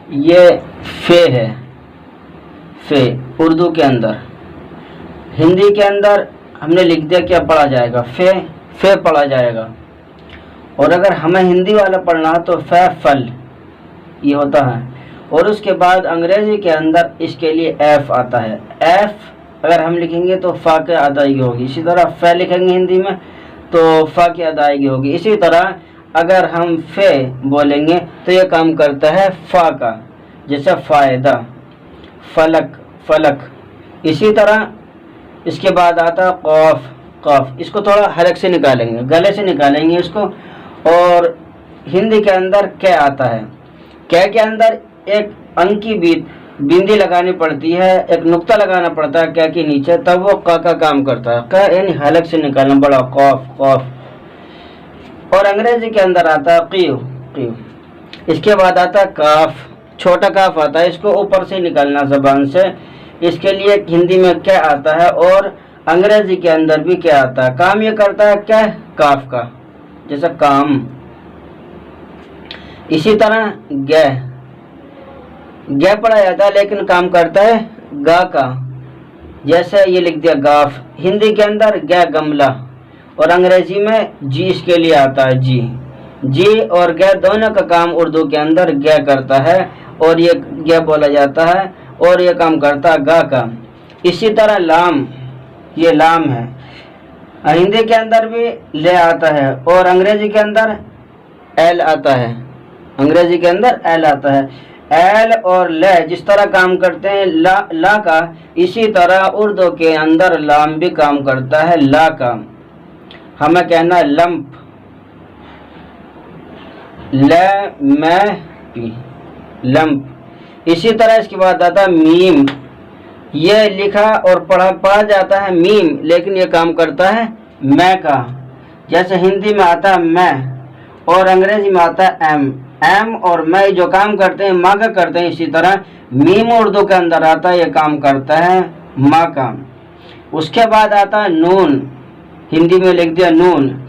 ये फे है, फे उर्दू के अंदर। हिंदी के अंदर हमने लिख दिया, क्या पढ़ा जाएगा? फे, फे पढ़ा जाएगा। और अगर हमें हिंदी वाला पढ़ना है तो फे फल ये होता है। और उसके बाद अंग्रेजी के अंदर इसके लिए एफ आता है। एफ अगर हम लिखेंगे तो फा की अदायगी होगी। इसी तरह फे लिखेंगे हिंदी में तो फा की अदायगी होगी। इसी तरह अगर हम फे बोलेंगे तो ये काम करता है फा का, जैसे फायदा, फलक, फलक। इसी तरह इसके बाद आता कौफ, कौफ। इसको थोड़ा हलक से निकालेंगे, गले से निकालेंगे इसको। और हिंदी के अंदर कै आता है। कै के अंदर एक अंक की बिंदी लगानी पड़ती है, एक नुक्ता लगाना पड़ता है कै के नीचे, तब वो क का काम करता है। क यानी हलक से निकालना, बड़ा कौफ, कौफ। और अंग्रेजी के अंदर आता है क़ीव, क़ीव। इसके बाद आता है काफ, छोटा काफ आता है, इसको ऊपर से निकालना ज़बान से। इसके लिए हिंदी में क्या आता है और अंग्रेजी के अंदर भी क्या आता है। काम ये करता है क्या? काफ का, जैसा काम। इसी तरह गे, गे पढ़ा जाता है लेकिन काम करता है गा का, जैसे ये लिख दिया गाफ। हिंदी के अंदर गे गमला, और अंग्रेजी में जी इसके लिए आता है, जी। जी और गे दोनों का काम उर्दू के अंदर गे करता है, और ये गे बोला जाता है, और ये काम करता है गा का। इसी तरह लाम, ये लाम है। हिंदी के अंदर भी ले आता है और अंग्रेजी के अंदर एल आता है। अंग्रेजी के अंदर एल आता है। एल और ले जिस तरह काम करते हैं ला का, इसी तरह उर्दू के अंदर लाम भी काम करता है ला का। हमें कहना है लंप, ले मैं पी, लंप। इसी तरह इसके बाद आता है मीम। ये लिखा और पढ़ा जाता है मीम, लेकिन ये काम करता है मैं का। जैसे हिंदी में आता है मैं और अंग्रेजी में आता है एम। एम और मैं जो काम करते हैं माँ का करते हैं, इसी तरह मीम उर्दू के अंदर आता है, ये काम करता है माँ का। उसके बाद आता है नून, हिंदी में लिख दिया नून।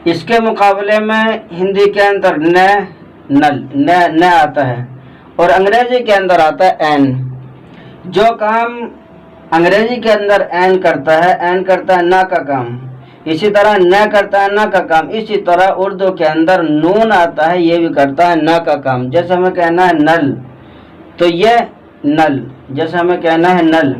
इसके मुकाबले में हिंदी के अंदर न, नल, न आता है, और अंग्रेजी के अंदर आता है एन। जो काम अंग्रेजी के अंदर एन करता है, एन करता है ना का काम। इसी तरह न करता है ना का काम। इसी तरह उर्दू के अंदर नून आता है, ये भी करता है ना का काम। जैसे हमें कहना है नल, तो ये नल, जैसे हमें कहना है नल।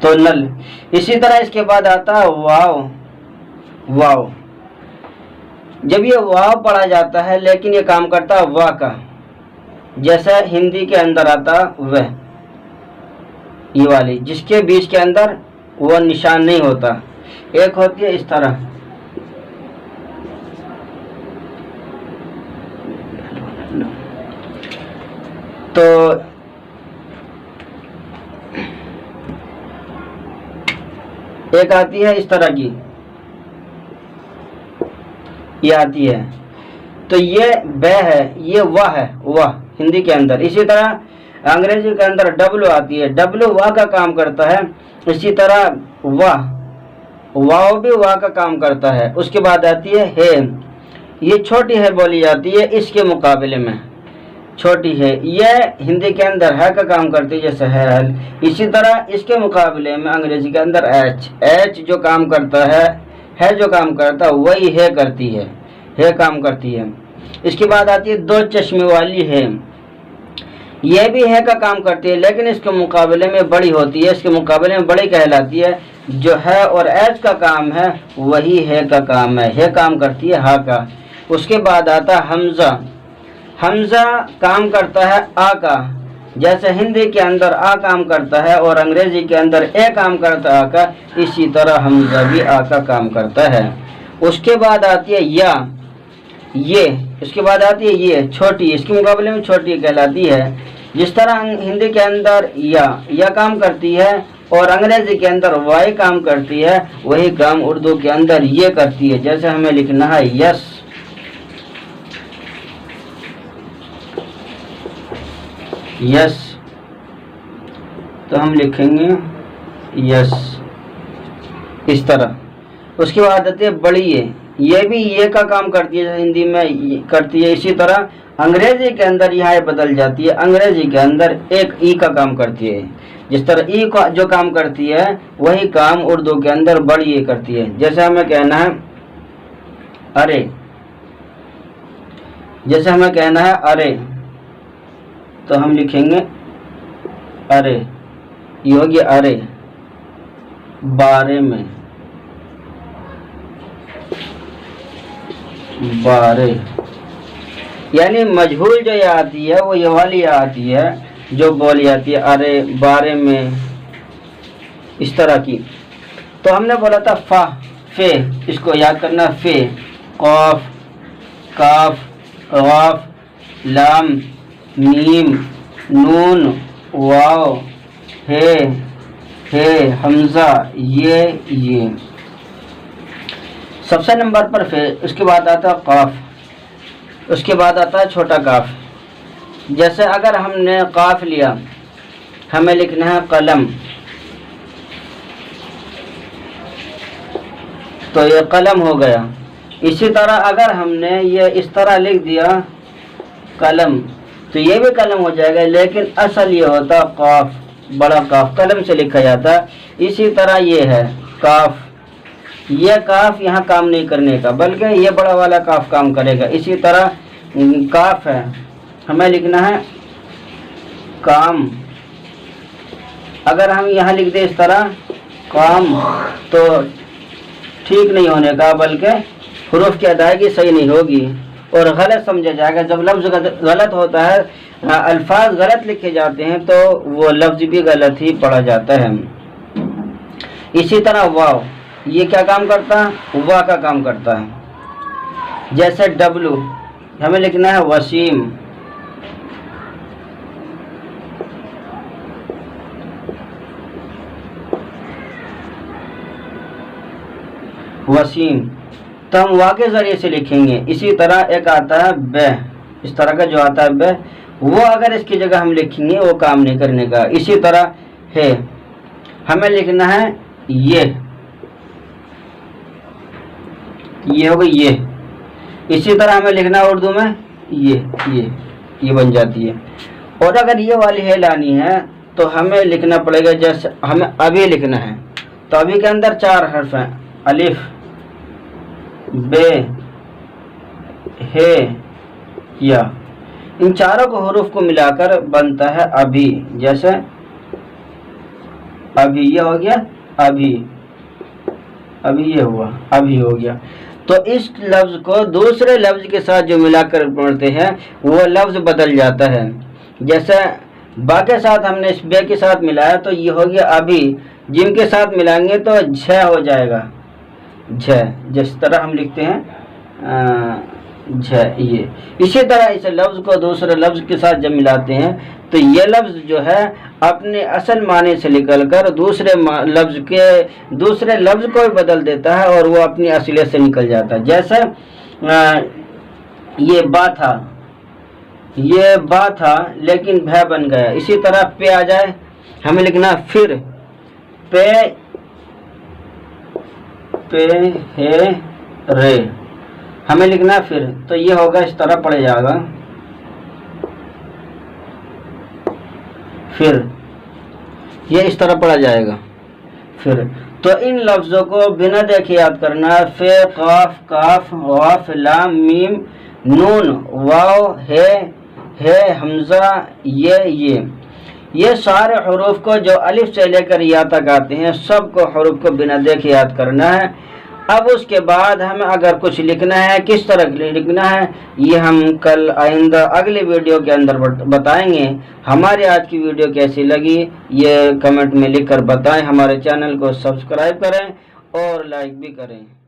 तो नल। इसी तरह इसके बाद आता है वाव, वाव। जब ये वाव पढ़ा जाता है लेकिन ये काम करता है वाह का, जैसे हिंदी के अंदर आता वह, ये वाली जिसके बीच के अंदर वो निशान नहीं होता। एक होती है इस तरह, तो एक आती है इस तरह की, ये आती है, तो ये ब है, ये वाह है, वाह हिंदी के अंदर। इसी तरह अंग्रेजी के अंदर डब्लू आती है, डब्लू वाह का काम करता है। इसी तरह वाह, वाव भी वाह का काम करता है। उसके बाद आती है हे, ये छोटी है बोली जाती है इसके मुकाबले में, छोटी है। ये हिंदी के अंदर है का काम करती है, जैसे है। इसी तरह इसके मुकाबले में अंग्रेजी के अंदर एच, एच जो काम करता है जो काम करता है वही है करती है काम करती है। इसके बाद आती है दो चश्मे वाली है, ये भी है का काम करती है, लेकिन इसके मुकाबले में बड़ी होती है, इसके मुकाबले में बड़ी कहलाती है। जो है और एच का काम है वही है का काम है काम करती है हा का। उसके बाद आता है हमजा, हमजा काम करता है आ का, जैसे हिंदी के अंदर आ काम करता है और अंग्रेजी के अंदर ए काम करता है आ का, इसी तरह हमजा भी आ का काम करता है। उसके बाद आती है या, ये। इसके बाद आती है ये, छोटी, इसके मुकाबले में छोटी कहलाती है। जिस तरह हिंदी के अंदर या काम करती है और अंग्रेजी के अंदर वाई काम करती है, वही काम उर्दू के अंदर ये करती है। जैसे हमें लिखना है यस, यस, तो हम लिखेंगे यस इस तरह। उसके बाद आती है बड़ी, ये भी ये का काम करती है, हिंदी में करती है। इसी तरह अंग्रेजी के अंदर यहाँ बदल जाती है, अंग्रेजी के अंदर एक ई का काम करती है। जिस तरह ई का जो काम करती है वही काम उर्दू के अंदर बड़ी ए करती है। जैसे हमें कहना है अरे, जैसे हमें कहना है अरे, तो हम लिखेंगे अरे, ये हो गया अरे, बारे में, बारे, यानी मजहूल जो ये आती है वो ये वाली आती है जो बोली जाती है अरे, बारे में, इस तरह की। तो हमने बोला था फा, फे, इसको याद करना, फे, कौफ, काफ, वाफ, लाम, मीम, नून, वाव, हे, हमजा, ये। सबसे नंबर पर फे, उसके बाद आता है काफ, उसके बाद आता है छोटा काफ। जैसे अगर हमने काफ लिया, हमें लिखना है कलम, तो ये कलम हो गया। इसी तरह अगर हमने ये इस तरह लिख दिया कलम, तो ये भी कलम हो जाएगा, लेकिन असल ये होता काफ, बड़ा काफ, कलम से लिखा जाता। इसी तरह ये है काफ, ये काफ यहाँ काम नहीं करने का, बल्कि ये बड़ा वाला काफ काम करेगा। इसी तरह काफ है, हमें लिखना है काम, अगर हम यहाँ लिख दे इस तरह काम, तो ठीक नहीं होने का, बल्कि हुरूफ की अदायगी सही नहीं होगी और गलत समझा जाएगा। जब लफ्ज़ गलत होता है, अल्फाज गलत लिखे जाते हैं, तो वो लफ्ज़ भी गलत ही पढ़ा जाता है। इसी तरह वाव, ये क्या काम करता है, वाह का काम करता है। जैसे डब्लू, हमें लिखना है वसीम, वसीम, तो हम वाह के जरिए से लिखेंगे। इसी तरह एक आता है बे, इस तरह का जो आता है बे, वो अगर इसकी जगह हम लिखेंगे वो काम नहीं करने का। इसी तरह है, हमें लिखना है ये हो गई ये। इसी तरह हमें लिखना है उर्दू में ये बन जाती है। और अगर ये वाली है लानी है तो हमें लिखना पड़ेगा, जैसे हमें अभी लिखना है, तो अभी के अंदर 4 हर्फ हैं, अलिफ, बे, हे, या। इन चारों को हरूफ को मिलाकर बनता है अभी। जैसे अभी ये हो गया, अभी ये हुआ, अभी हो गया। तो इस लफ्ज को दूसरे लफ्ज के साथ जो मिलाकर पढ़ते हैं वो लफ्ज बदल जाता है। जैसे बा के साथ हमने इस बे के साथ मिलाया तो ये हो गया अभी, जिम के साथ मिलाएंगे तो झ हो जाएगा, झ, जिस तरह हम लिखते हैं झ, ये। इसी तरह इस लफ्ज को दूसरे लफ्ज के साथ जब मिलाते हैं तो ये लफ्ज जो है अपने असल माने से निकलकर दूसरे लफ्ज को भी बदल देता है और वो अपनी असलियत से निकल जाता है। जैसे ये बा था लेकिन भय बन गया। इसी तरह पे आ जाए, हमें लिखना फिर, पे हे रे, हमें लिखना फिर, तो ये होगा, इस तरह पढ़ जाएगा फिर, ये इस तरह पढ़ा जाएगा फिर। तो इन लफ्ज़ों को बिना देखे याद करना है। फे, काफ, काफ, वाफ, लाम, मीम, नून, वाव, हे, हमजा, ये सारे हरूफ को जो अलिफ से लेकर या तक आते हैं सबको हरूफ को बिना देखे याद करना है। अब उसके बाद हमें अगर कुछ लिखना है, किस तरह लिखना है, ये हम कल आइंदा अगले वीडियो के अंदर बताएंगे। हमारी आज की वीडियो कैसी लगी ये कमेंट में लिखकर बताएं। हमारे चैनल को सब्सक्राइब करें और लाइक भी करें।